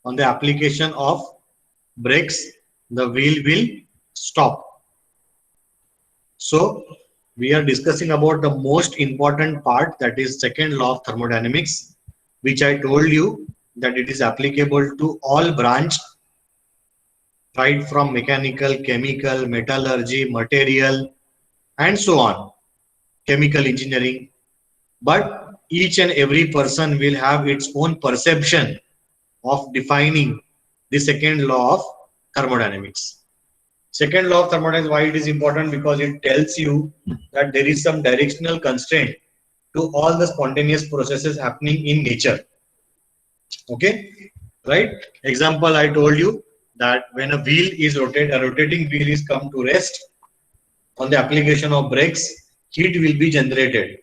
on the application of brakes, the wheel will stop. So we are discussing about the most important part, that is second law of thermodynamics, which I told you that it is applicable to all branch, right from mechanical, chemical, metallurgy, material, and so on, chemical engineering. But each and every person will have its own perception of defining the second law of thermodynamics. Second law of thermodynamics, why it is important? Because it tells you that there is some directional constraint to all the spontaneous processes happening in nature. Okay, right? Example, I told you that when a wheel is rotated, a rotating wheel is come to rest, on the application of brakes, heat will be generated.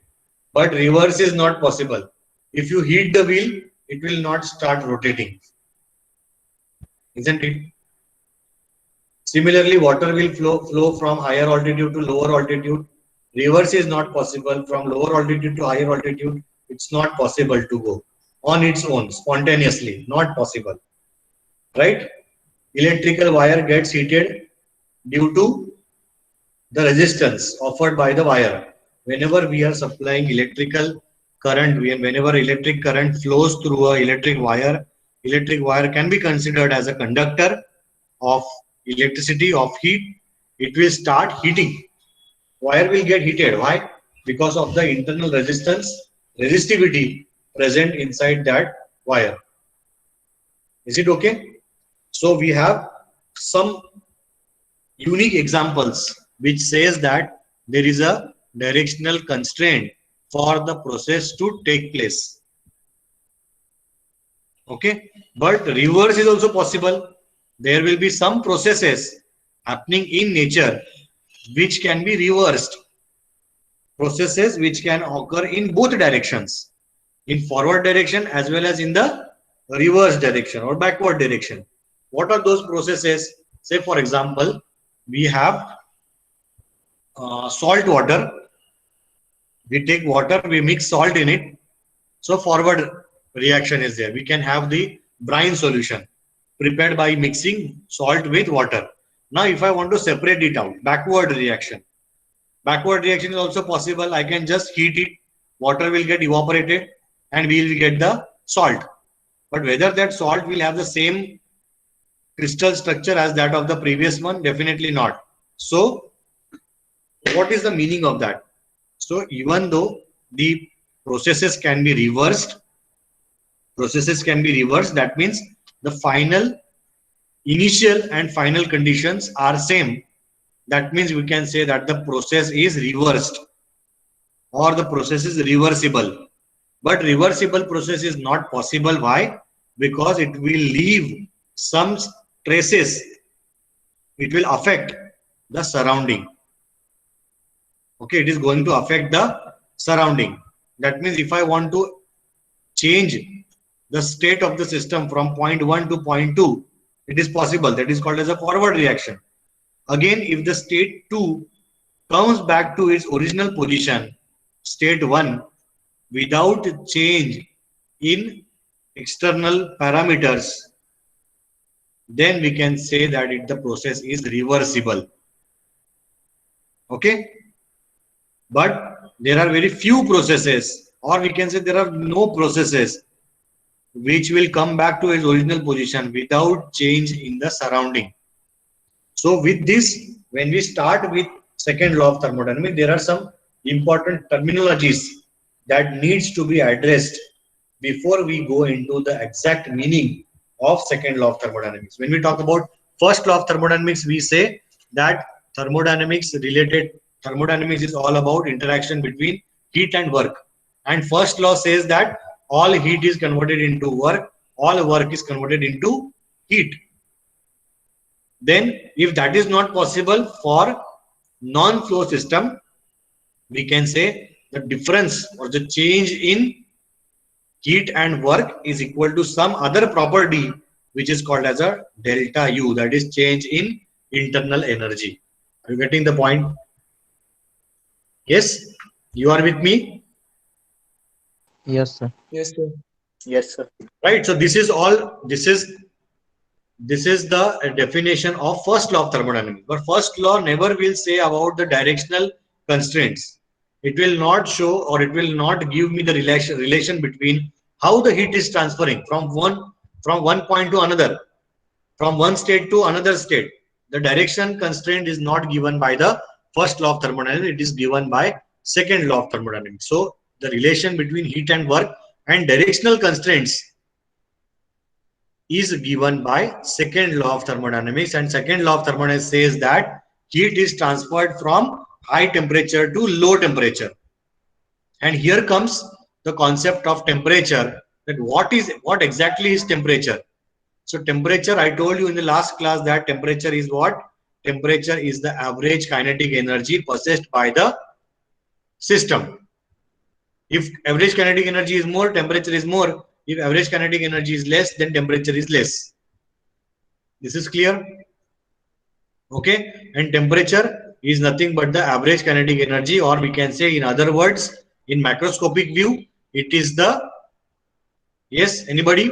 But reverse is not possible. If you heat the wheel, it will not start rotating. Isn't it? Similarly, water will flow from higher altitude to lower altitude. Reverse is not possible. From lower altitude to higher altitude, it's not possible to go on its own, spontaneously. Not possible. Right? Electrical wire gets heated due to the resistance offered by the wire. Whenever we are supplying electrical current, whenever electric current flows through a electric wire can be considered as a conductor of electricity, of heat. It will start heating. Wire will get heated. Why? Because of the internal resistivity present inside that wire. Is it okay? So we have some unique examples which says that there is a directional constraint for the process to take place. Okay, but reverse is also possible. There will be some processes happening in nature which can be reversed, processes which can occur in both directions, in forward direction as well as in the reverse direction or backward direction. What are those processes? Say for example, we have salt water. We take water, we mix salt in it, so forward reaction is there. We can have the brine solution prepared by mixing salt with water. Now if I want to separate it out, backward reaction is also possible. I can just heat it, water will get evaporated and we will get the salt. But whether that salt will have the same crystal structure as that of the previous one, definitely not. So what is the meaning of that? So even though the processes can be reversed, that means the final, initial and final conditions are same. That means we can say that the process is reversed or the process is reversible. But reversible process is not possible. Why? Because it will leave some traces. It will affect the surrounding. Okay, it is going to affect the surrounding. That means if I want to change the state of the system from point 1 to point 2, it is possible. That is called as a forward reaction. Again, if the state 2 comes back to its original position, state 1, without change in external parameters, then we can say that the process is reversible. Okay? But there are very few processes, or we can say there are no processes which will come back to its original position without change in the surrounding. So with this, when we start with second law of thermodynamics, there are some important terminologies that needs to be addressed before we go into the exact meaning of second law of thermodynamics. When we talk about first law of thermodynamics, we say that thermodynamics is all about interaction between heat and work. And first law says that all heat is converted into work, all work is converted into heat. Then if that is not possible for non-flow system, we can say the difference or the change in heat and work is equal to some other property which is called as a delta U, that is change in internal energy. Are you getting the point? Yes, you are with me? Yes, sir. Yes, sir. Yes, sir. Right. So this is all. This is This is the definition of first law of thermodynamics. But first law never will say about the directional constraints. It will not show, or it will not give me the relation between how the heat is transferring from one point to another, from one state to another state. The direction constraint is not given by the first law of thermodynamics. It is given by second law of thermodynamics. So the relation between heat and work and directional constraints is given by second law of thermodynamics, and second law of thermodynamics says that heat is transferred from high temperature to low temperature. And here comes the concept of temperature, that what exactly is temperature. So temperature, I told you in the last class that temperature is what? Temperature is the average kinetic energy possessed by the system. If average kinetic energy is more, temperature is more. If average kinetic energy is less, then temperature is less. This is clear? Okay. And temperature is nothing but the average kinetic energy, or we can say in other words, in macroscopic view, it is the, yes, anybody,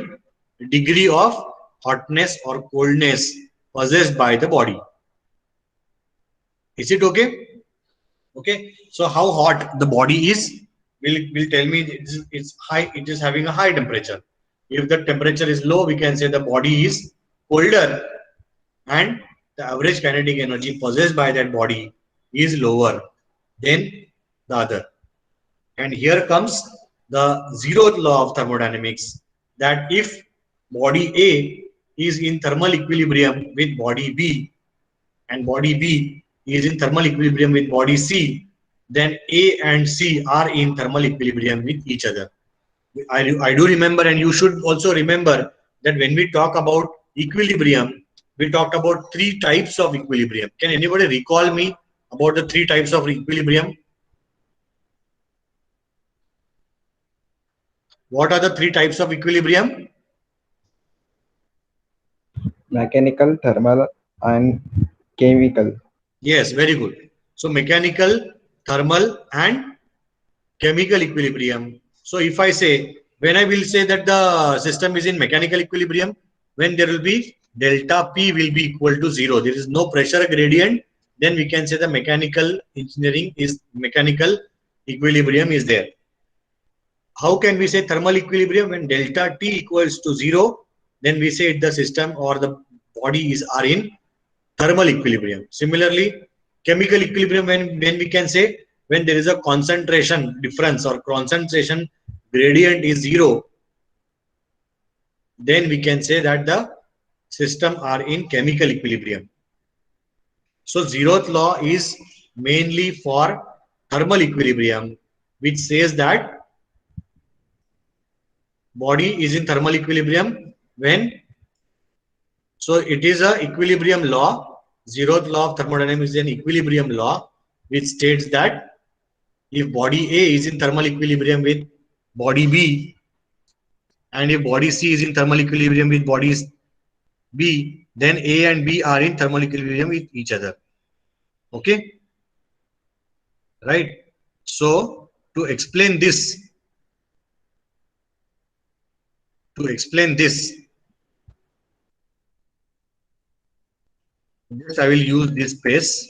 degree of hotness or coldness possessed by the body. Is it okay? Okay. So how hot the body is will tell me it's high. It is having a high temperature. If the temperature is low, we can say the body is colder, and the average kinetic energy possessed by that body is lower than the other. And here comes the zeroth law of thermodynamics, that if body A is in thermal equilibrium with body B, and body B is in thermal equilibrium with body C, then A and C are in thermal equilibrium with each other. I do remember, and you should also remember, that when we talk about equilibrium, we talked about three types of equilibrium. Can anybody recall me about the three types of equilibrium? What are the three types of equilibrium? Mechanical, thermal, and chemical. Yes, very good. So mechanical, thermal, and chemical equilibrium. So if I say, when I will say that the system is in mechanical equilibrium, when there will be delta P will be equal to 0. There is no pressure gradient. Then we can say the mechanical equilibrium is there. How can we say thermal equilibrium? When delta T equals to 0, then we say the system or the body are in thermal equilibrium. Similarly, chemical equilibrium, when we can say, when there is a concentration difference or concentration gradient is 0, then we can say that the system are in chemical equilibrium. So zeroth law is mainly for thermal equilibrium, which says that body is in thermal equilibrium when, so it is a equilibrium law. Zeroth law of thermodynamics is an equilibrium law which states that if body A is in thermal equilibrium with body B, and if body C is in thermal equilibrium with body B, then A and B are in thermal equilibrium with each other. Okay, right? So to explain this, I will use this space.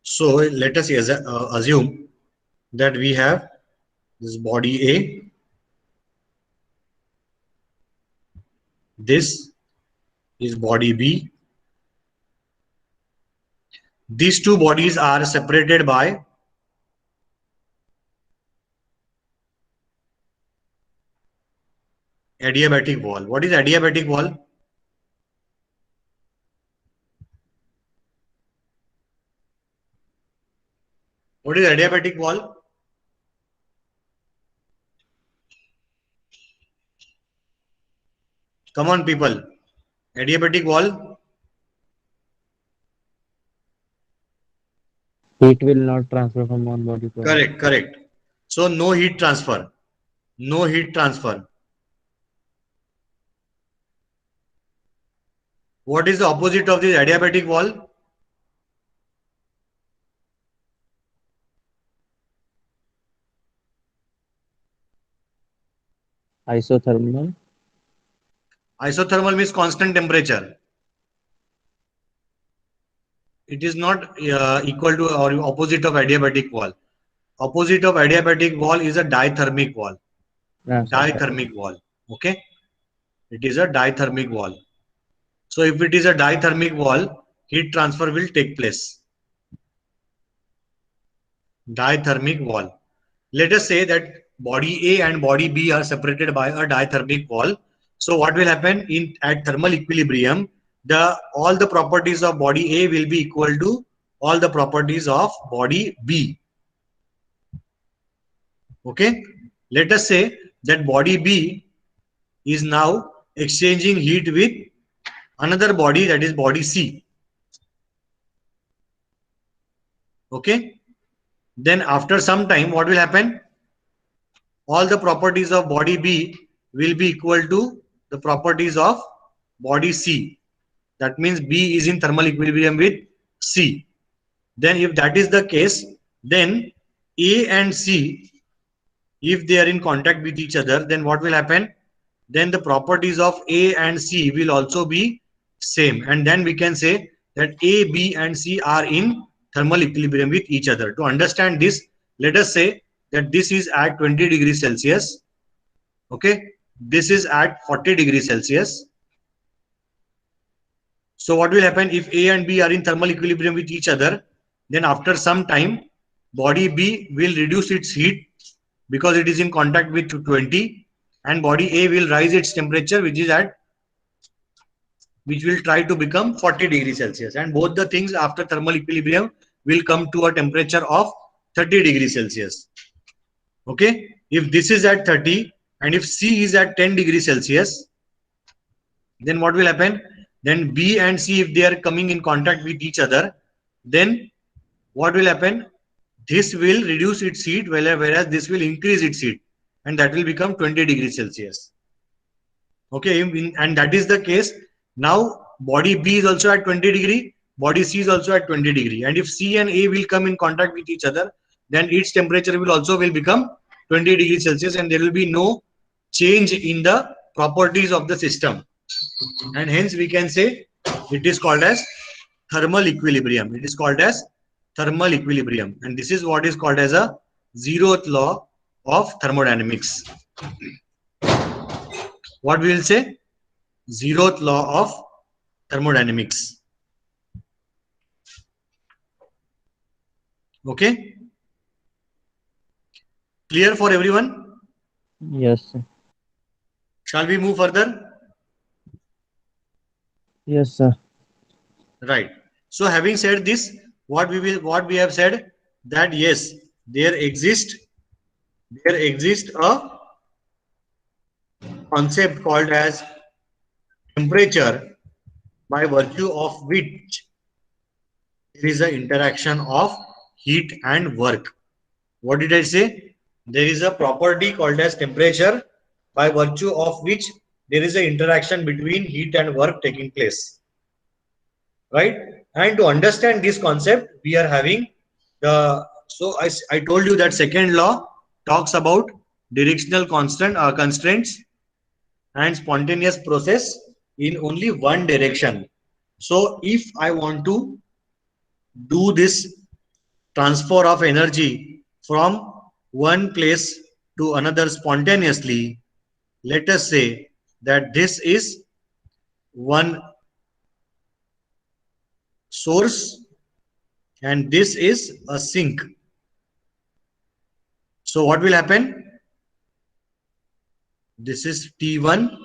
So let us assume that we have this body A, this is body B. These two bodies are separated by adiabatic wall. What is adiabatic wall? What is adiabatic wall? Come on, people. Adiabatic wall. Heat will not transfer from one body to another. Correct, correct. So no heat transfer. No heat transfer. What is the opposite of this adiabatic wall? Isothermal. Isothermal means constant temperature. It is not equal to or opposite of adiabatic wall. Opposite of adiabatic wall is a dithermic wall. Dithermic wall. Okay. It is a dithermic wall. So if it is a dithermic wall, heat transfer will take place. Dithermic wall. Let us say that body A and body B are separated by a dithermic wall. So what will happen at thermal equilibrium? All the properties of body A will be equal to all the properties of body B. Okay. Let us say that body B is now exchanging heat with another body, that is body C. Okay. Then after some time, what will happen? All the properties of body B will be equal to the properties of body C. That means B is in thermal equilibrium with C. Then if that is the case, then A and C, if they are in contact with each other, then what will happen? Then the properties of A and C will also be same. And then we can say that A, B and C are in thermal equilibrium with each other. To understand this, let us say that this is at 20 degrees Celsius. Okay. This is at 40 degrees Celsius. So what will happen if A and B are in thermal equilibrium with each other? Then after some time, body B will reduce its heat because it is in contact with 20, and body A will rise its temperature, which will try to become 40 degrees Celsius. And both the things after thermal equilibrium will come to a temperature of 30 degrees Celsius. Okay. If this is at 30 and if C is at 10 degrees Celsius, then what will happen? Then B and C, if they are coming in contact with each other, then what will happen? This will reduce its heat, whereas this will increase its heat, and that will become 20 degrees Celsius. Okay, and that is the case. Now body B is also at 20 degree, body C is also at 20 degree, and if C and A will come in contact with each other, then its temperature will become 20 degrees Celsius, and there will be no change in the properties of the system. And hence we can say it is called as thermal equilibrium. It is called as thermal equilibrium, and this is what is called as a zeroth law of thermodynamics. What we will say? Zeroth law of thermodynamics. Okay? Clear for everyone? Yes. Shall we move further? Yes, sir. Right. So having said this, what we have said, that yes, there exists a concept called as temperature, by virtue of which there is an interaction of heat and work. What did I say? There is a property called as temperature, by virtue of which there is an interaction between heat and work taking place. Right? And to understand this concept, we are having so I told you that second law talks about directional constraints and spontaneous process in only one direction. So if I want to do this transfer of energy from one place to another spontaneously, let us say that this is one source and this is a sink. So what will happen? This is T1,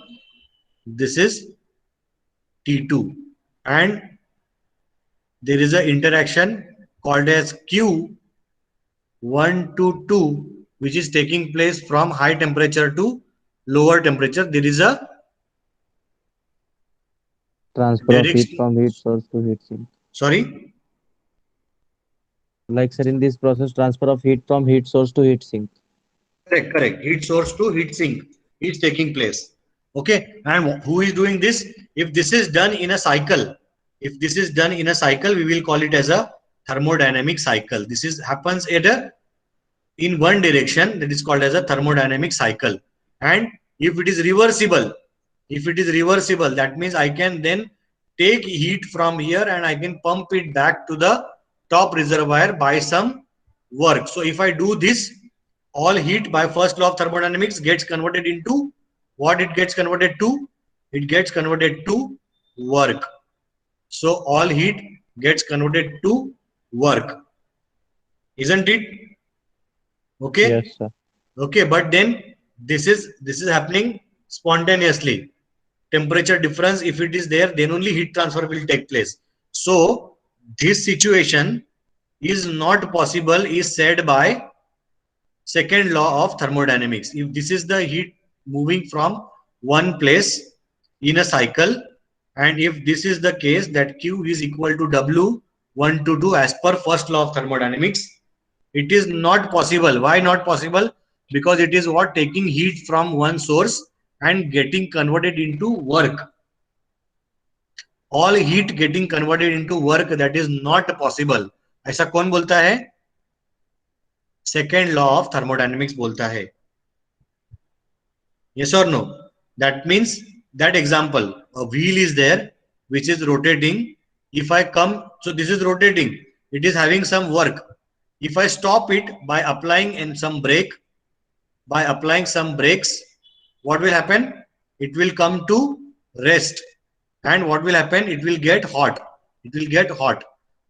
this is T2, and there is an interaction called as Q1 to 2, which is taking place from high temperature to lower temperature. There is a Transfer of heat from heat source to heat sink. Sorry? Like, sir, in this process, transfer of heat from heat source to heat sink. Correct. Heat source to heat sink is taking place. Okay. And who is doing this? If this is done in a cycle, we will call it as a thermodynamic cycle. This happens either in one direction, that is called as a thermodynamic cycle. And If it is reversible, that means I can then take heat from here and I can pump it back to the top reservoir by some work. So if I do this, all heat by first law of thermodynamics gets converted into what? It gets converted to? It gets converted to work. So all heat gets converted to work, isn't it? Okay. Yes, sir. Okay, but then this is happening spontaneously. Temperature difference, if it is there, then only heat transfer will take place. So this situation is not possible, is said by second law of thermodynamics. If this is the heat moving from one place in a cycle, and if this is the case, that Q is equal to W1 to 2 as per first law of thermodynamics, it is not possible. Why not possible? Because it is what? Taking heat from one source and getting converted into work. All heat getting converted into work, that is not possible. ऐसा कौन बोलता है? Second law of thermodynamics बोलता है. Yes or no? That means that example, a wheel is there which is rotating. If I come, so this is rotating, it is having some work. If I stop it by applying some brakes, what will happen? It will come to rest. And what will happen? It will get hot.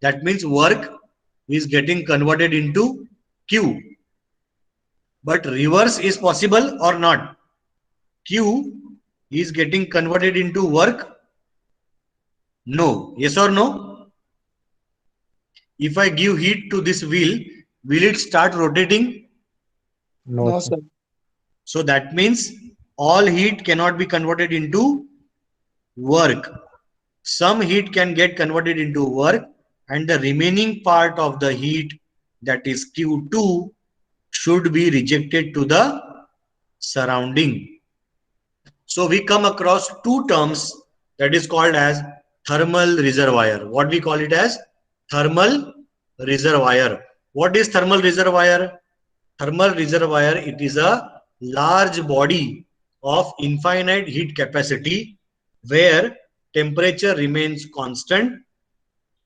That means work is getting converted into Q. But reverse is possible or not? Q is getting converted into work? No. Yes or no? If I give heat to this wheel, will it start rotating? No, sir. So that means all heat cannot be converted into work. Some heat can get converted into work, and the remaining part of the heat, that is Q2, should be rejected to the surrounding. So we come across two terms that is called as thermal reservoir. What we call it as? Thermal reservoir. What is thermal reservoir? Thermal reservoir, it is a large body of infinite heat capacity where temperature remains constant.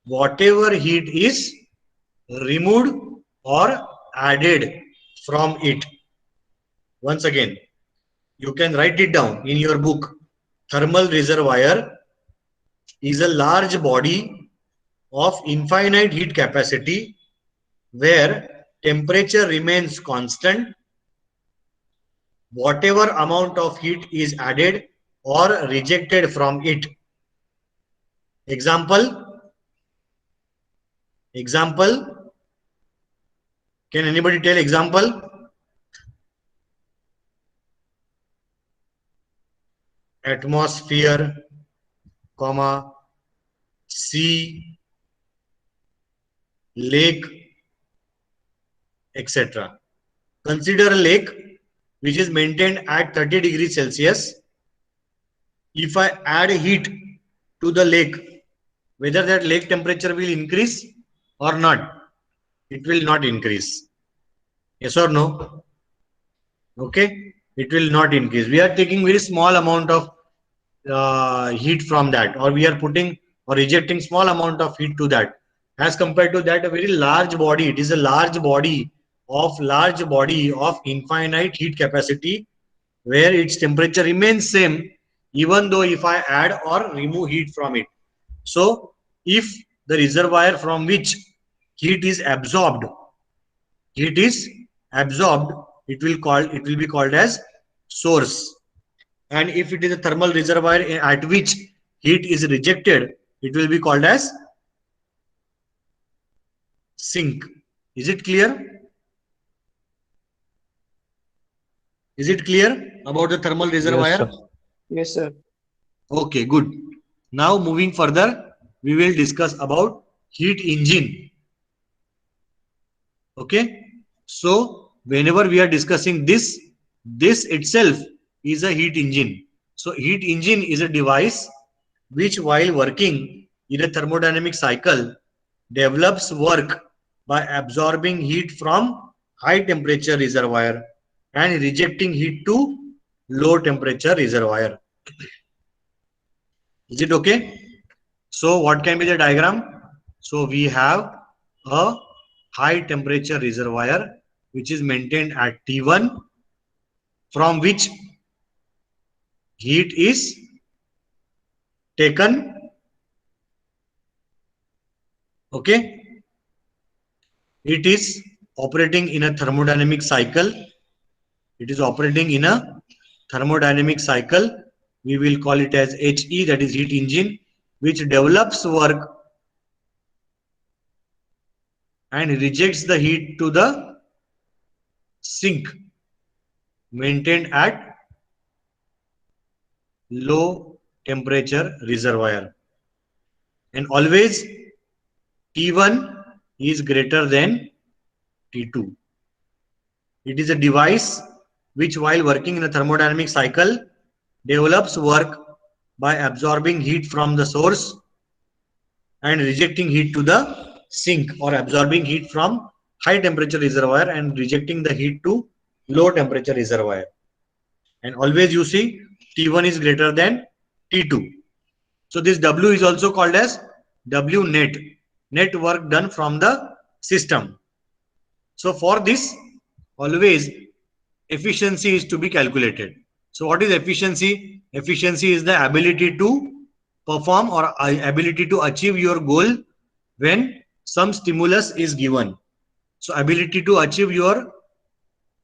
Whatever heat is removed or added from it. Once again, you can write it down in your book. Thermal reservoir is a large body of infinite heat capacity where temperature remains constant. Whatever amount of heat is added or rejected from it. Example? Can anybody tell example? Atmosphere, comma, sea, lake, etc. Consider a lake which is maintained at 30 degrees Celsius. If I add heat to the lake, whether that lake temperature will increase or not? It will not increase. Yes or no? Okay, it will not increase. We are taking very small amount of heat from that, or we are putting or rejecting small amount of heat to that. As compared to that, a very large body, it is a large body of infinite heat capacity where its temperature remains same even though if I add or remove heat from it. So if the reservoir from which heat is absorbed, it will be called as source. And if it is a thermal reservoir at which heat is rejected, it will be called as sink. Is it clear? Is it clear about the thermal reservoir? Yes, sir. Yes, sir. Okay, good. Now moving further, we will discuss about heat engine. Okay. So whenever we are discussing this itself is a heat engine. So heat engine is a device which, while working in a thermodynamic cycle, develops work by absorbing heat from high temperature reservoir and rejecting heat to low temperature reservoir. Is it okay? So what can be the diagram? So we have a high temperature reservoir which is maintained at T1, from which heat is taken. Okay, it is operating in a thermodynamic cycle. It is operating in a thermodynamic cycle. We will call it as HE, that is heat engine, which develops work and rejects the heat to the sink maintained at low temperature reservoir. And always T1 is greater than T2. It is a device which, while working in a thermodynamic cycle, develops work by absorbing heat from the source and rejecting heat to the sink, or absorbing heat from high temperature reservoir and rejecting the heat to low temperature reservoir. And always you see T1 is greater than T2. So this W is also called as W net, net work done from the system. So for this, always efficiency is to be calculated. So what is efficiency? Efficiency is the ability to perform or ability to achieve your goal when some stimulus is given. So ability to achieve your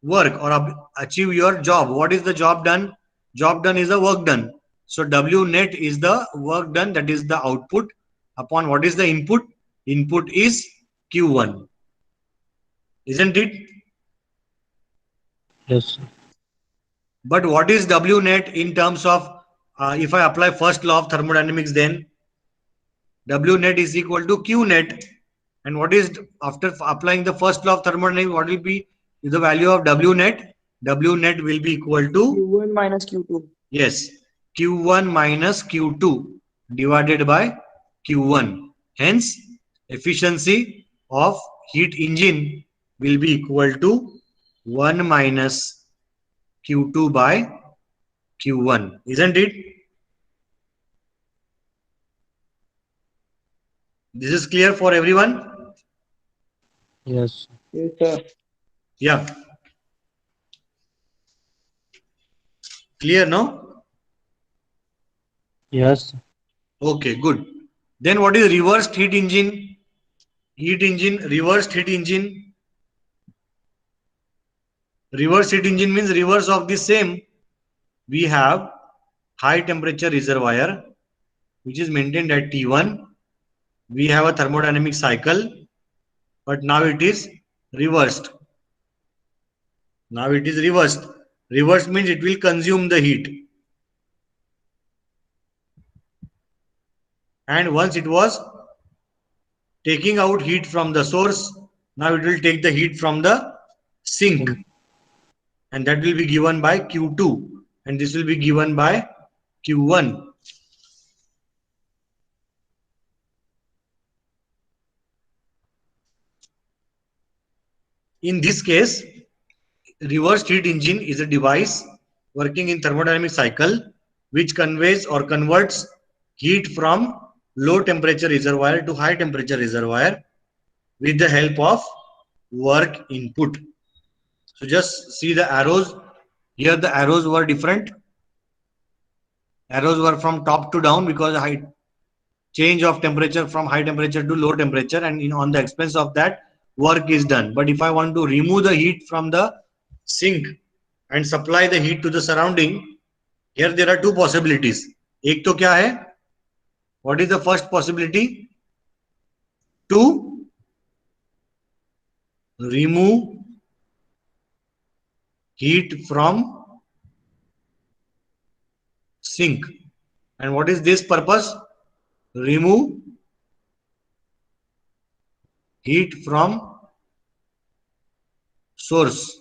work or achieve your job. What is the job done? Job done is the work done. So W net is the work done, that is the output, upon what is the input? Input is Q1. Isn't it? Yes, sir. But what is W net in terms of, if I apply first law of thermodynamics, then W net is equal to Q net. And what is, after applying the first law of thermodynamics, what will be the value of W net? W net will be equal to Q1 minus Q2. yes, Q1 minus Q2 divided by Q1. Hence, efficiency of heat engine will be equal to 1 minus Q2 by Q1. Isn't it? This is clear for everyone? Yes. Yes, sir. Yeah. Clear now? Yes. Okay, good. Then what is reversed heat engine? Heat engine, reversed heat engine. Reverse heat engine means reverse of the same. We have high temperature reservoir which is maintained at T1. We have a thermodynamic cycle, but now it is reversed. Now it is reversed. Reversed means it will consume the heat. And once it was taking out heat from the source, now it will take the heat from the sink. And that will be given by Q2. And this will be given by Q1. In this case, reversed heat engine is a device working in thermodynamic cycle which conveys or converts heat from low temperature reservoir to high temperature reservoir with the help of work input. So just see the arrows. Here the arrows were different. Arrows were from top to down because high change of temperature from high temperature to low temperature, and on the expense of that work is done. But if I want to remove the heat from the sink and supply the heat to the surrounding, here there are two possibilities. एक तो क्या है? What is the first possibility? To remove heat from sink. And what is this purpose? Remove heat from source.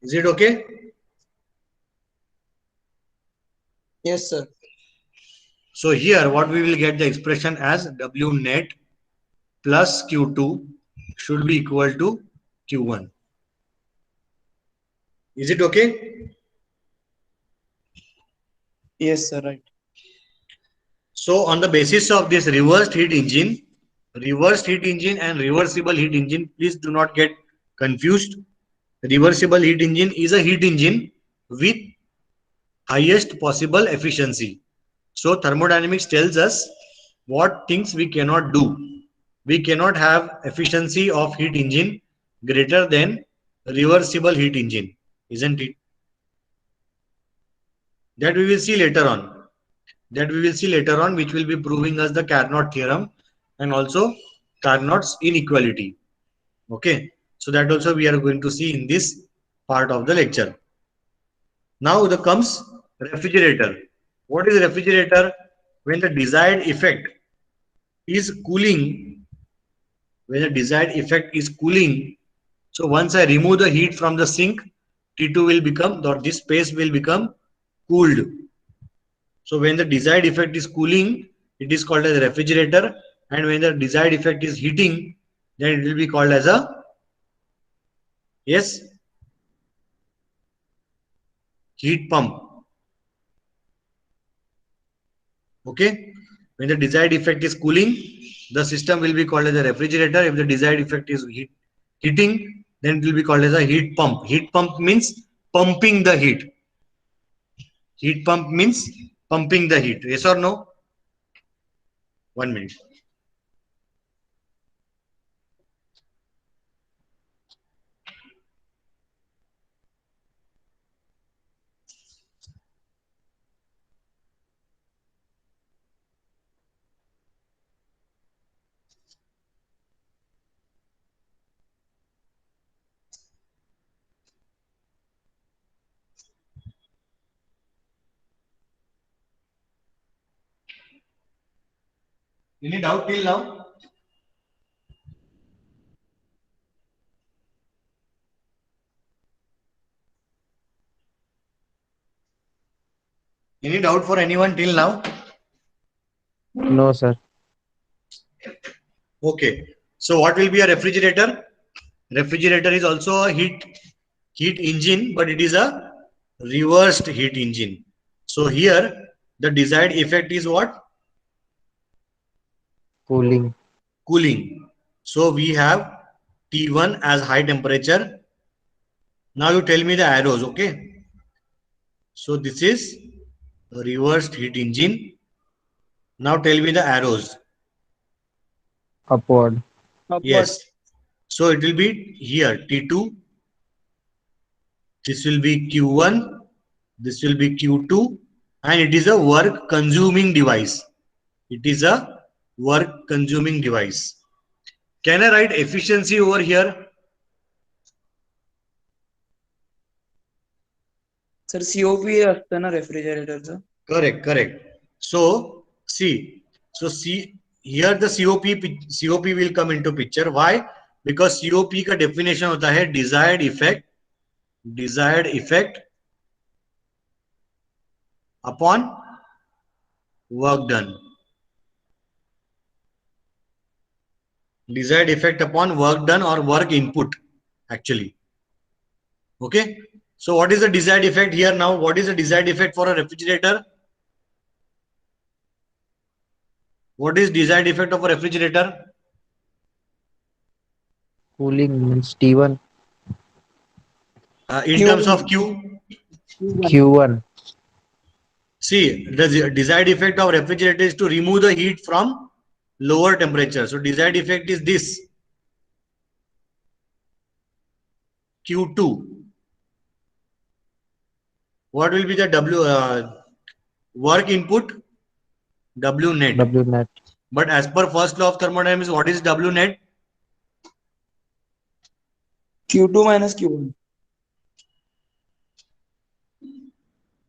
Is it okay? Yes, sir. So here what we will get the expression as W net plus Q2 should be equal to Q1. Is it okay? Yes, sir. Right. So on the basis of this reversed heat engine and reversible heat engine, please do not get confused. Reversible heat engine is a heat engine with highest possible efficiency. So thermodynamics tells us what things we cannot do. We cannot have efficiency of heat engine greater than reversible heat engine, isn't it? That we will see later on. Which will be proving us the Carnot theorem and also Carnot's inequality. Okay, so that also we are going to see in this part of the lecture. Now there comes refrigerator. What is refrigerator? When the desired effect is cooling, so once I remove the heat from the sink, T2 will become, or this space will become cooled. So when the desired effect is cooling, it is called as a refrigerator, and when the desired effect is heating, then it will be called as a, yes, heat pump. Okay, when the desired effect is cooling, the system will be called as a refrigerator. If the desired effect is heating, then it will be called as a heat pump. Heat pump means pumping the heat. Heat pump means pumping the heat. Yes or no? 1 minute. Any doubt till now? Any doubt for anyone till now? No, sir. Okay. So what will be a refrigerator? Refrigerator is also a heat engine, but it is a reversed heat engine. So here the desired effect is what? Cooling. Cooling. So we have T1 as high temperature. Now you tell me the arrows, okay? So this is a reversed heat engine. Now tell me the arrows. Upward. Upward. Yes. So it will be here T2. This will be Q1. This will be Q2. And it is a work consuming device. It is a work consuming device. Can I write efficiency over here? Sir, COP असतं ना रेफ्रिजरेटरचं. Correct. So see, here the COP will come into picture. Why? Because COP का definition होता है desired effect upon work done. Desired effect upon work done or work input actually. Okay. So what is the desired effect here now? What is the desired effect for a refrigerator? What is desired effect of a refrigerator? Cooling means T1. In terms of Q? Q1. See, the desired effect of refrigerator is to remove the heat from lower temperature. So desired effect is this Q2. What will be the work input? W net. W net. But as per first law of thermodynamics, what is W net? Q2 minus Q1.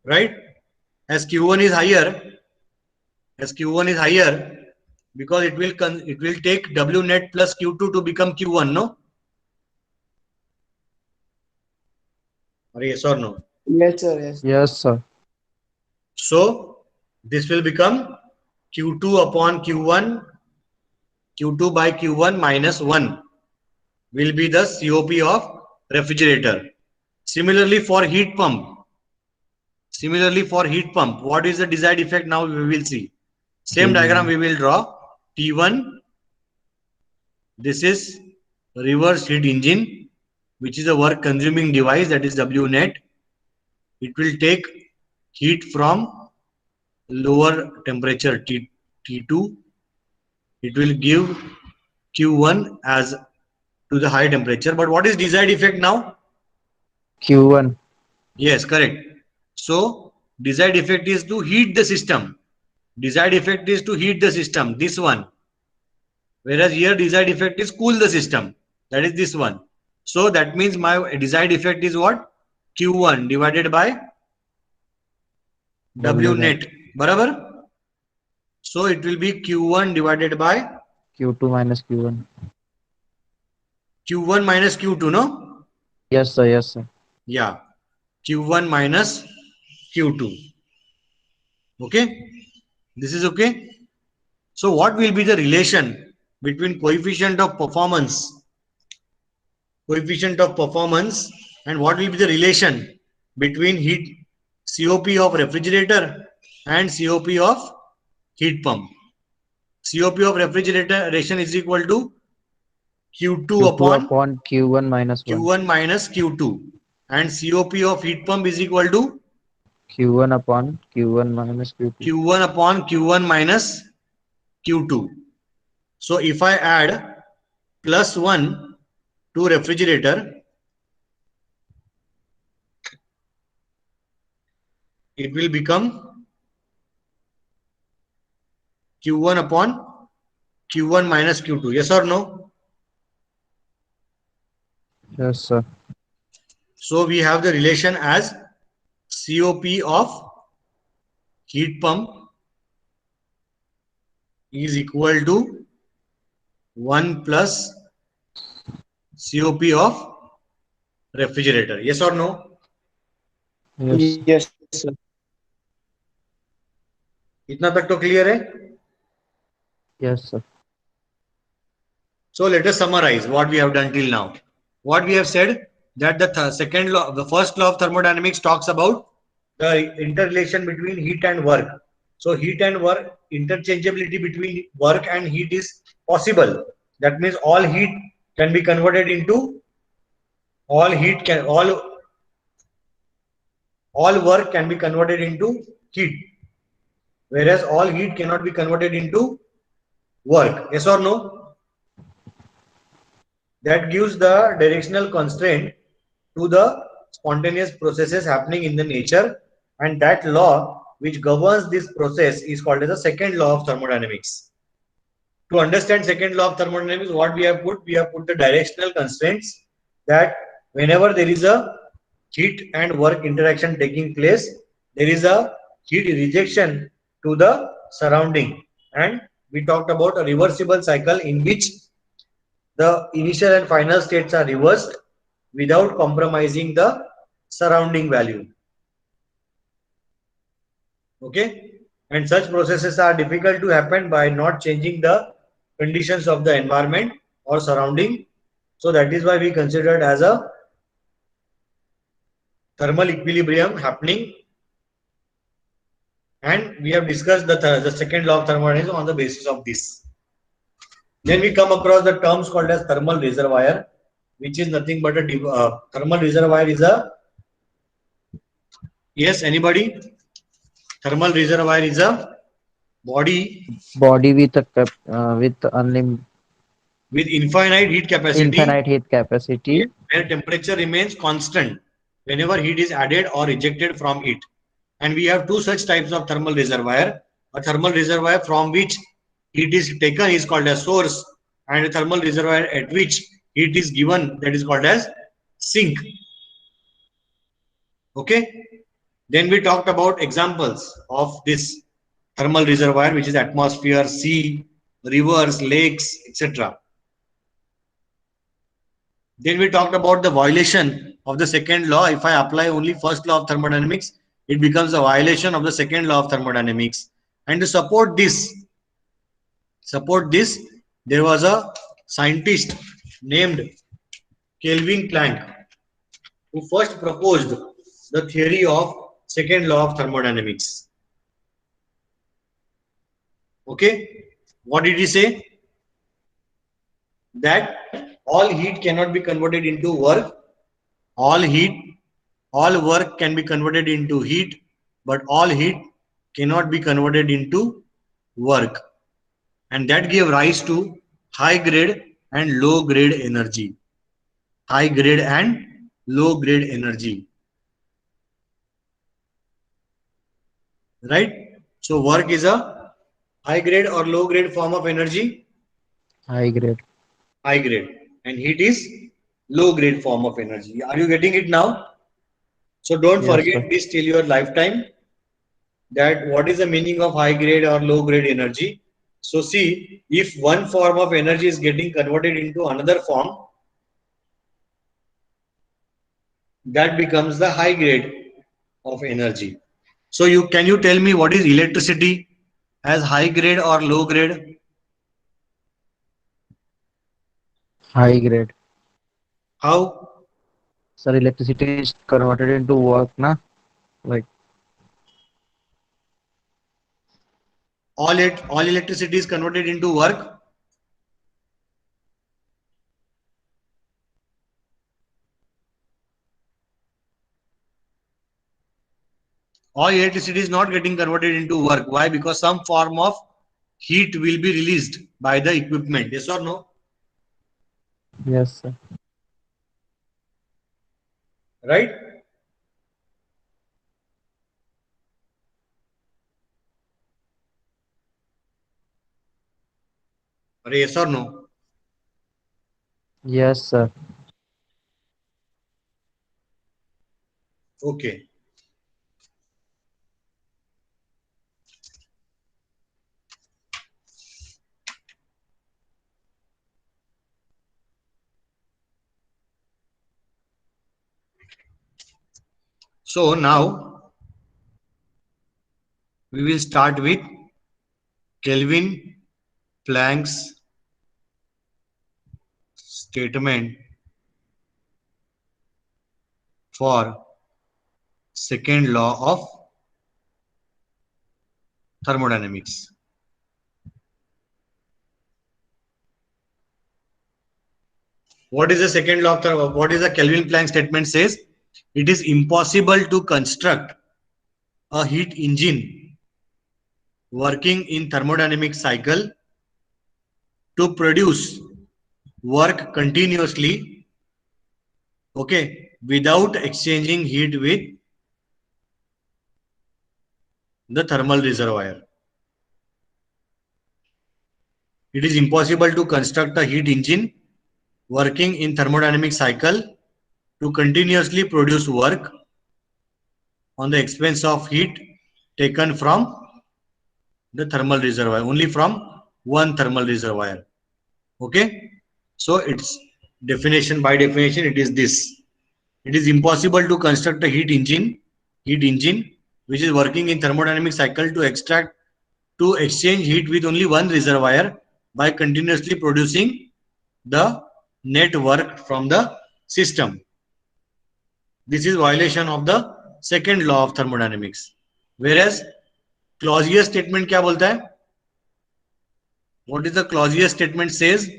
Right? As Q1 is higher, because it will take W net plus Q2 to become Q1, no? Or yes or no? Yes, sir. Yes. Yes, sir. So this will become Q2 upon Q1 Q2 by Q1 minus 1 will be the COP of refrigerator. Similarly for heat pump, what is the desired effect? Now we will see. Same diagram we will draw. T1, this is reverse heat engine, which is a work consuming device, that is W net. It will take heat from lower temperature T2. It will give Q1 as to the high temperature. But what is desired effect now? Q1. Yes, correct. So desired effect is to heat the system. Desired effect is to heat the system, this one. Whereas here desired effect is cool the system, that is this one. So that means my desired effect is what? Q1 divided by W net. Barabar? So it will be Q1 divided by Q2 minus Q1. Q1 minus Q2, no? Yes, sir. Yes, sir. Yeah. Q1 minus Q2. Okay? This is okay? So what will be the relation between coefficient of performance and what will be the relation between COP of refrigerator and COP of heat pump? COP of refrigeration is equal to Q2 upon Q1 minus 1. Q1 minus Q2, and COP of heat pump is equal to Q1 upon Q1 minus Q2. Q1 upon Q1 minus Q2. So if I add plus 1 to refrigerator, it will become Q1 upon Q1 minus Q2. Yes or no? Yes, sir. So we have the relation as COP of heat pump is equal to 1 plus COP of refrigerator. Yes or no? Yes. Yes, sir. इतना तक तो clear है? Yes, sir. So let us summarize what we have done till now. What we have said, that the first law of thermodynamics talks about the interrelation between heat and work. So heat and work, interchangeability between work and heat is possible. That means all heat can be converted into all work can be converted into heat, whereas all heat cannot be converted into work. Yes or no? That gives the directional constraint to the spontaneous processes happening in the nature, and that law which governs this process is called as the second law of thermodynamics. To understand second law of thermodynamics, what we have put the directional constraints, that whenever there is a heat and work interaction taking place, there is a heat rejection to the surrounding, and we talked about a reversible cycle in which the initial and final states are reversed without compromising the surrounding value. Okay, and such processes are difficult to happen by not changing the conditions of the environment or surrounding. So that is why we considered as a thermal equilibrium happening, and we have discussed the second law of thermodynamics on the basis of this. Then we come across the terms called as thermal reservoir, which is nothing but a thermal reservoir is a, yes, anybody? Thermal reservoir is a body with infinite heat capacity, capacity. where temperature remains constant whenever heat is added or ejected from it. And we have two such types of thermal reservoir. A thermal reservoir from which heat is taken is called as source, and a thermal reservoir at which heat is given, that is called as sink. Okay. Then we talked about examples of this thermal reservoir, which is atmosphere, sea, rivers, lakes, etc. Then we talked about the violation of the second law. If I apply only first law of thermodynamics, it becomes a violation of the second law of thermodynamics. And to support this, there was a scientist named Kelvin Planck who first proposed the theory of second law of thermodynamics. Okay, what did he say? That all heat cannot be converted into work. All work can be converted into heat, but all heat cannot be converted into work. And that gave rise to high grade and low grade energy. High grade and low grade energy. Right? So work is a high grade or low grade form of energy. High grade. High grade. And heat is low grade form of energy. Are you getting it now? So don't Yes, forget sir. this till your lifetime, that what is the meaning of high grade or low grade energy. So see, if one form of energy is getting converted into another form, that becomes the high grade of energy. So can you tell me what is electricity as high grade or low grade? High grade. How? Sir, electricity is converted into work, na? Like, All electricity is converted into work. All electricity is not getting converted into work. Why? Because some form of heat will be released by the equipment. Yes or no? yes, sir. Right? Yes or no? Yes, sir. Okay. So now we will start with Kelvin Planck's statement for second law of thermodynamics. What is the second law of what is the Kelvin Planck statement says? It is impossible to construct a heat engine working in thermodynamic cycle to produce work continuously, okay, without exchanging heat with the thermal reservoir. It is impossible to construct a heat engine working in thermodynamic cycle to continuously produce work on the expense of heat taken from the thermal reservoir, only from one thermal reservoir. Okay, so its definition, by definition, it is this: it is impossible to construct a heat engine which is working in thermodynamic cycle to exchange heat with only one reservoir by continuously producing the net work from the system. This is violation of the second law of thermodynamics. Whereas Clausius statement क्या बोलता है? What is the Clausius statement says?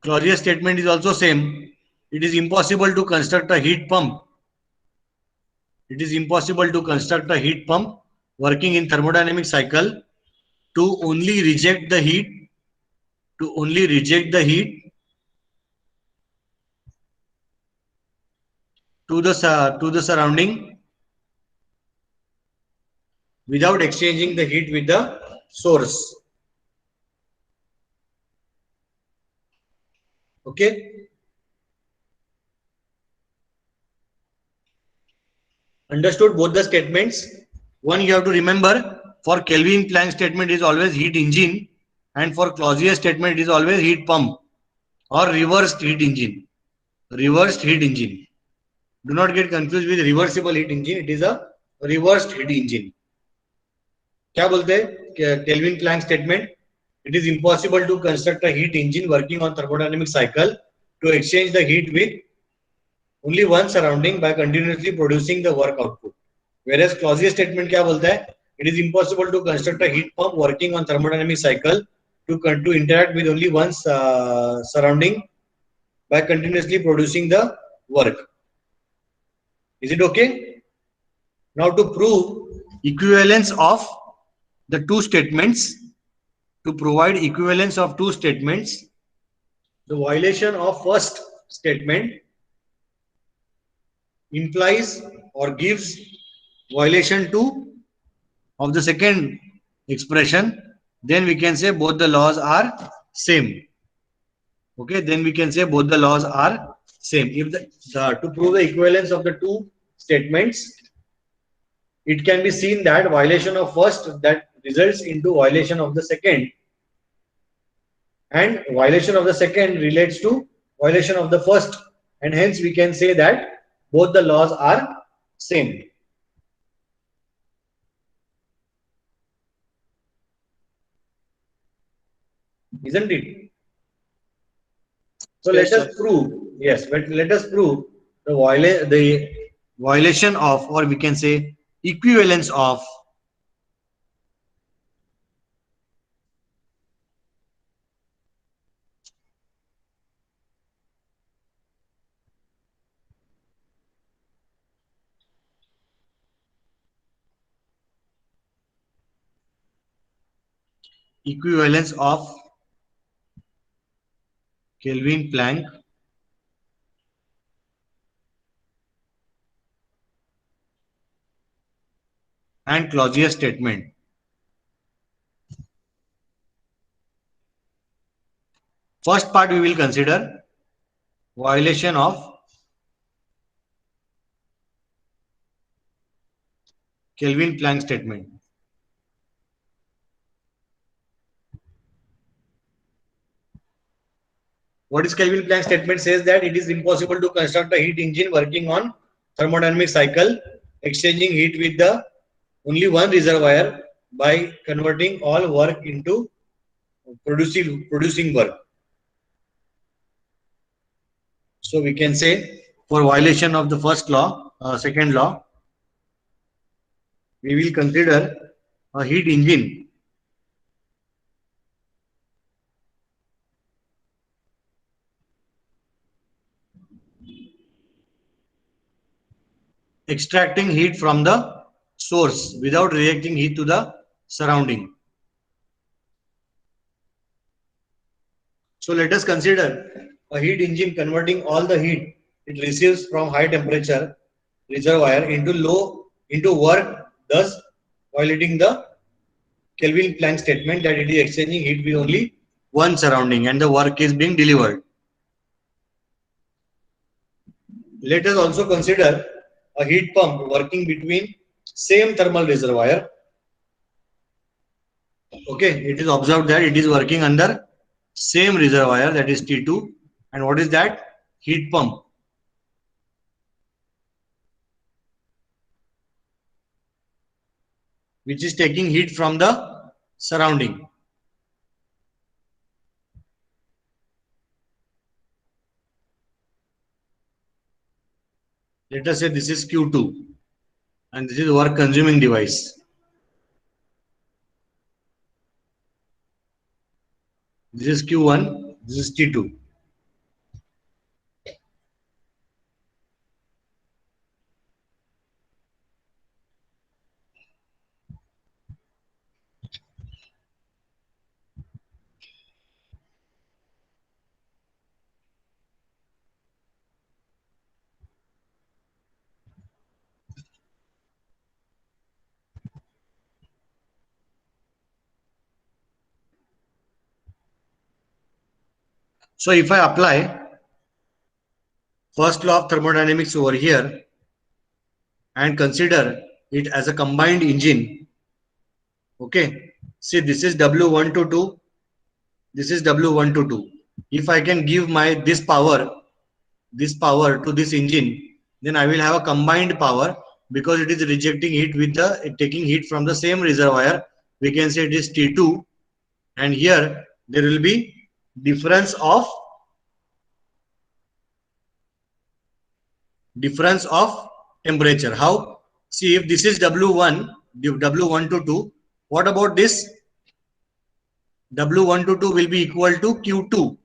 Clausius statement is also same. It is impossible to construct a heat pump. It is impossible to construct a heat pump working in thermodynamic cycle to only reject the heat to the surrounding without exchanging the heat with the source. Okay. Understood both the statements? One you have to remember, for Kelvin Planck statement is always heat engine, and for Clausius statement it is always heat pump or reversed heat engine. Reversed heat engine. Do not get confused with reversible heat engine. It is a reversed heat engine. क्या बोलते हैं Kelvin Planck statement? It is impossible to construct a heat engine working on thermodynamic cycle to exchange the heat with only one surrounding by continuously producing the work output. Whereas Clausius statement क्या बोलता है? It is impossible to construct a heat pump working on thermodynamic cycle to interact with only one surrounding by continuously producing the work. Is it okay? Now to prove equivalence of the two statements, to provide equivalence of two statements, the violation of first statement implies or gives violation to of the second expression, then we can say both the laws are same. Okay, then we can say both the laws are same. If to prove the equivalence of the two statements, it can be seen that violation of first that results into violation of the second, and violation of the second relates to violation of the first, and hence we can say that both the laws are same. Isn't it? So Yes, let us sir. prove, yes, but let us prove the violation of, or we can say equivalence of Kelvin-Planck and Clausius statement. First part we will consider violation of Kelvin-Planck statement. What is Kelvin-Planck statement? Says that it is impossible to construct a heat engine working on thermodynamic cycle, exchanging heat with the only one reservoir by converting all work into producing work. So we can say for violation of the first law, second law, we will consider a heat engine extracting heat from the source without reacting heat to the surrounding. So let us consider a heat engine converting all the heat it receives from high temperature reservoir into work, thus violating the Kelvin-Planck statement that it is exchanging heat with only one surrounding and the work is being delivered. Let us also consider a heat pump working between same thermal reservoir. Okay, it is observed that it is working under same reservoir, that is T2, and what is that? Heat pump. Which is taking heat from the surrounding. Let us say this is Q2 and this is work consuming device. This is Q1, this is T2. So if I apply first law of thermodynamics over here and consider it as a combined engine, okay, see this is W122, this is W122. If I can give this power to this engine, then I will have a combined power because it is rejecting heat with taking heat from the same reservoir we can say it is T2, and here there will be difference of temperature. How? See, if this is W1, W1 to 2, what about this? W1 to 2 will be equal to Q2,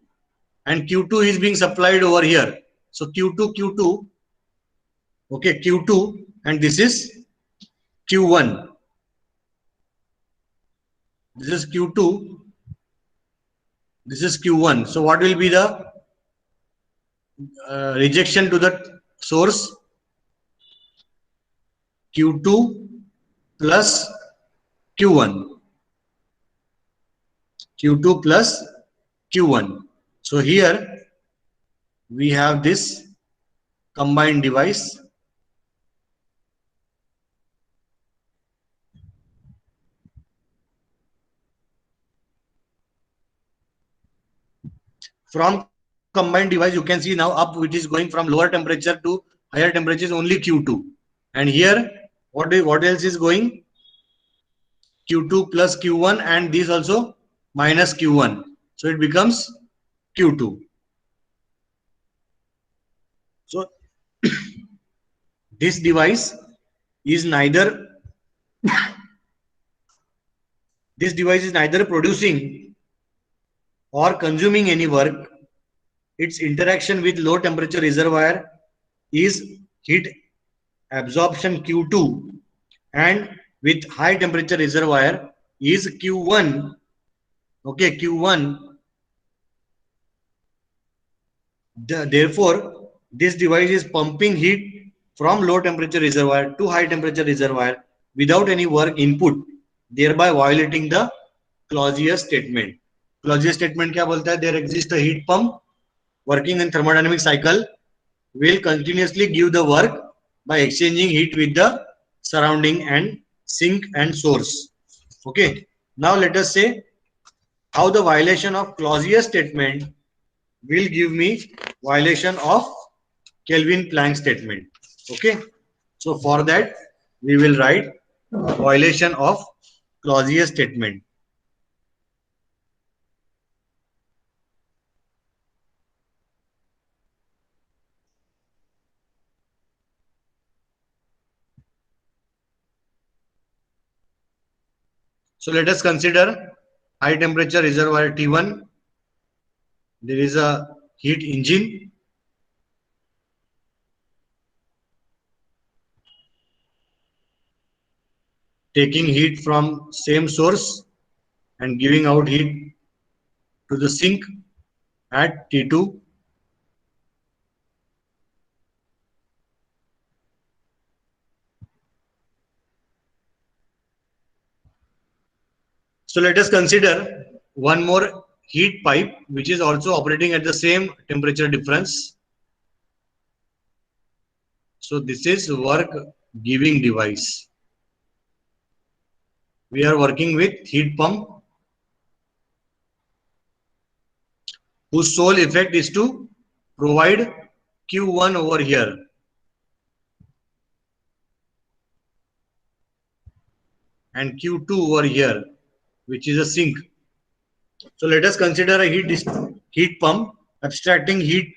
and Q2 is being supplied over here. So Q2, okay, Q2, and this is Q1. This is Q2, this is Q1. So what will be the rejection to the source? Q2 plus Q1. Q2 plus Q1. So here we have this combined device. From combined device, you can see now up, which is going from lower temperature to higher temperature is only Q2. And here, what else is going? Q2 plus Q1, and this also minus Q1. So it becomes Q2. So this device is neither producing or consuming any work. Its interaction with low temperature reservoir is heat absorption Q2, and with high temperature reservoir is Q1. Okay, Q1. Therefore, this device is pumping heat from low temperature reservoir to high temperature reservoir without any work input, thereby violating the Clausius statement. Clausius statement क्या बोलता है? There exists a heat pump working in thermodynamic cycle will continuously give the work by exchanging heat with the surrounding and sink and source. Okay. Now let us say how the violation of Clausius statement will give me violation of Kelvin-Planck statement. Okay. So for that we will write violation of Clausius statement. So let us consider high temperature reservoir T1. There is a heat engine. Taking heat from same source and giving out heat to the sink at T2. So let us consider one more heat pipe which is also operating at the same temperature difference. So this is work giving device. We are working with heat pump whose sole effect is to provide Q1 over here. And Q2 over here, which is a sink. So let us consider a heat pump abstracting heat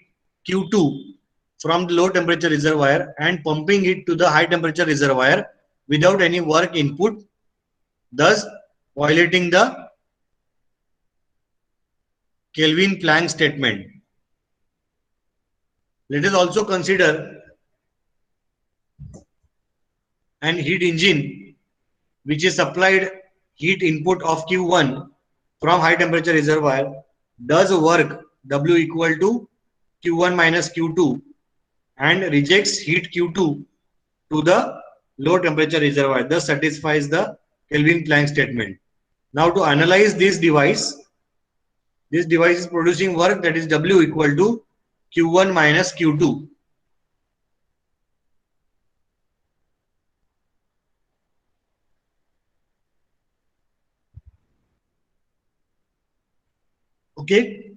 Q2 from the low temperature reservoir and pumping it to the high temperature reservoir without any work input, thus violating the Kelvin-Planck statement. Let us also consider an heat engine which is supplied heat input of Q1 from high temperature reservoir, does work W equal to Q1 minus Q2 and rejects heat Q2 to the low temperature reservoir, thus satisfies the Kelvin-Planck statement. Now to analyze this device is producing work, that is W equal to Q1 minus Q2. Okay.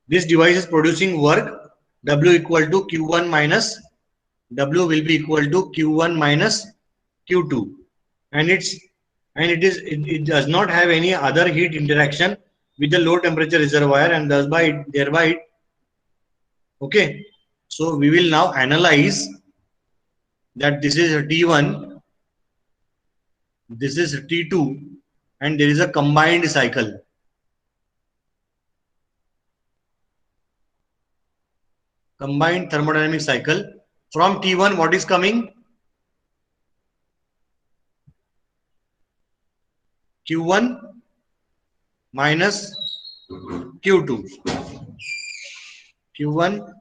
This device is producing work W equal to Q1 minus W will be equal to Q1 minus Q2, and it does not have any other heat interaction with the low temperature reservoir, and thus thereby okay. So we will now analyze that this is a T1, this is T2, and there is a combined cycle. Combined thermodynamic cycle. From T1, what is coming? Q1 minus Q2. Q1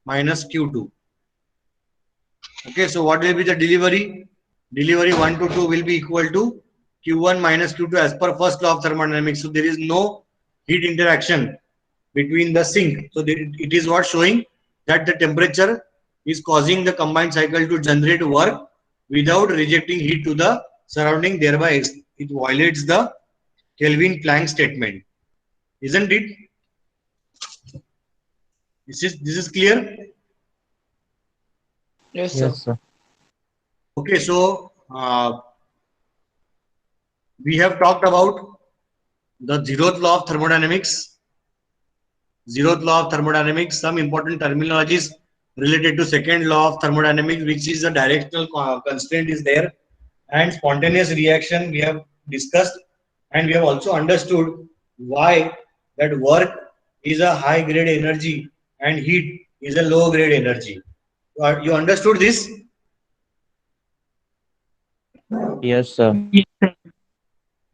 minus Q2. Okay, so what will be the delivery? Delivery 1 to 2 will be equal to Q1 minus Q2 as per first law of thermodynamics. So there is no heat interaction between the sink. So it is what showing that the temperature is causing the combined cycle to generate work without rejecting heat to the surrounding. Thereby, it violates the Kelvin-Planck statement. Isn't it? This is clear? Yes, sir. Yes, sir. Okay, so we have talked about the zeroth law of thermodynamics. Zeroth law of thermodynamics, some important terminologies related to second law of thermodynamics, which is the directional constraint is there, and spontaneous reaction we have discussed, and we have also understood why that work is a high grade energy and heat is a low grade energy. You understood this? Yes, sir.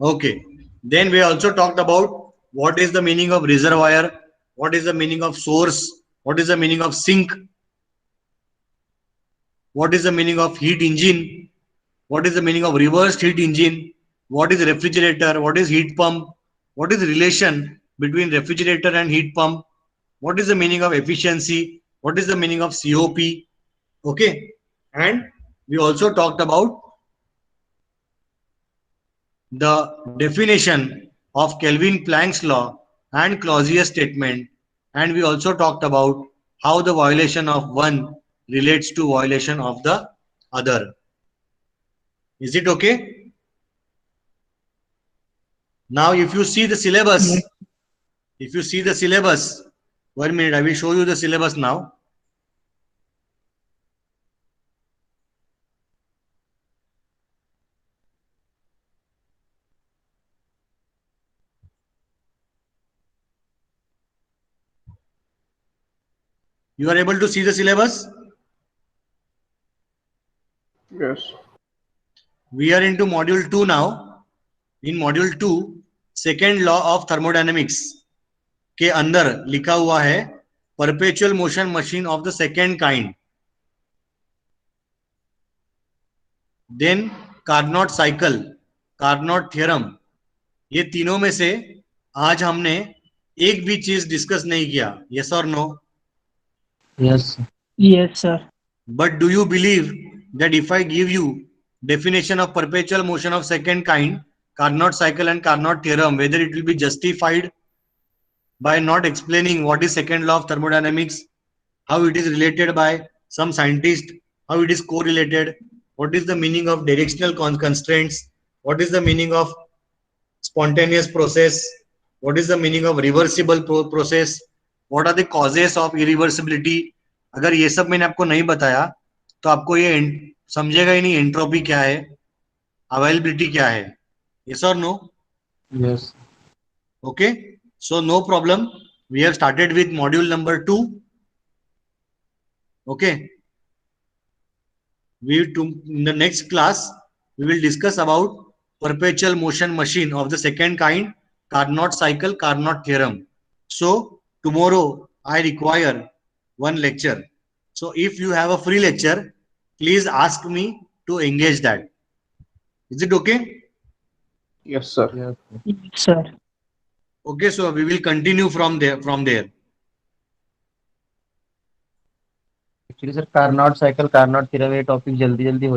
Okay. Then we also talked about what is the meaning of reservoir, what is the meaning of source, what is the meaning of sink, what is the meaning of heat engine, what is the meaning of reversed heat engine, what is refrigerator, what is heat pump, what is the relation between refrigerator and heat pump, what is the meaning of efficiency, what is the meaning of COP. Okay. And we also talked about the definition of Kelvin-Planck's law and Clausius statement, and we also talked about how the violation of one relates to violation of the other. Is it okay? Now, if you see the syllabus, if you see the syllabus, 1 minute, I will show you the syllabus now. You are able to see the syllabus? Yes. We are into module 2 now. In module 2, second law of thermodynamics के अंदर लिखा हुआ है perpetual motion machine of the second kind. Then Carnot cycle, Carnot theorem. ये तीनों में से आज हमने एक भी चीज डिस्कस नहीं किया. Yes or no? Yes, sir. Yes, sir. But do you believe that if I give you definition of perpetual motion of second kind, Carnot cycle and Carnot theorem, whether it will be justified by not explaining what is second law of thermodynamics, how it is related by some scientist, how it is correlated, what is the meaning of directional constraints, what is the meaning of spontaneous process, what is the meaning of reversible process, what are the causes of irreversibility. अगर ये सब मैंने आपको नहीं बताया तो आपको ये समझेगा ही नहीं एंट्रोपी क्या है, अवेलेबिलिटी क्या है. Yes or no? Yes. Okay, so no problem. We have started with module number 2. Okay, in the next class we will discuss about perpetual motion machine of the second kind, Carnot cycle, Carnot theorem. So tomorrow I require one lecture. So if you have a free lecture, please ask me to engage that. Is it okay? Yes, sir. Yes, sir. Yes, sir. Okay, so we will continue from there. Actually, sir, Carnot cycle, Carnot theorem ये topic जल्दी जल्दी हो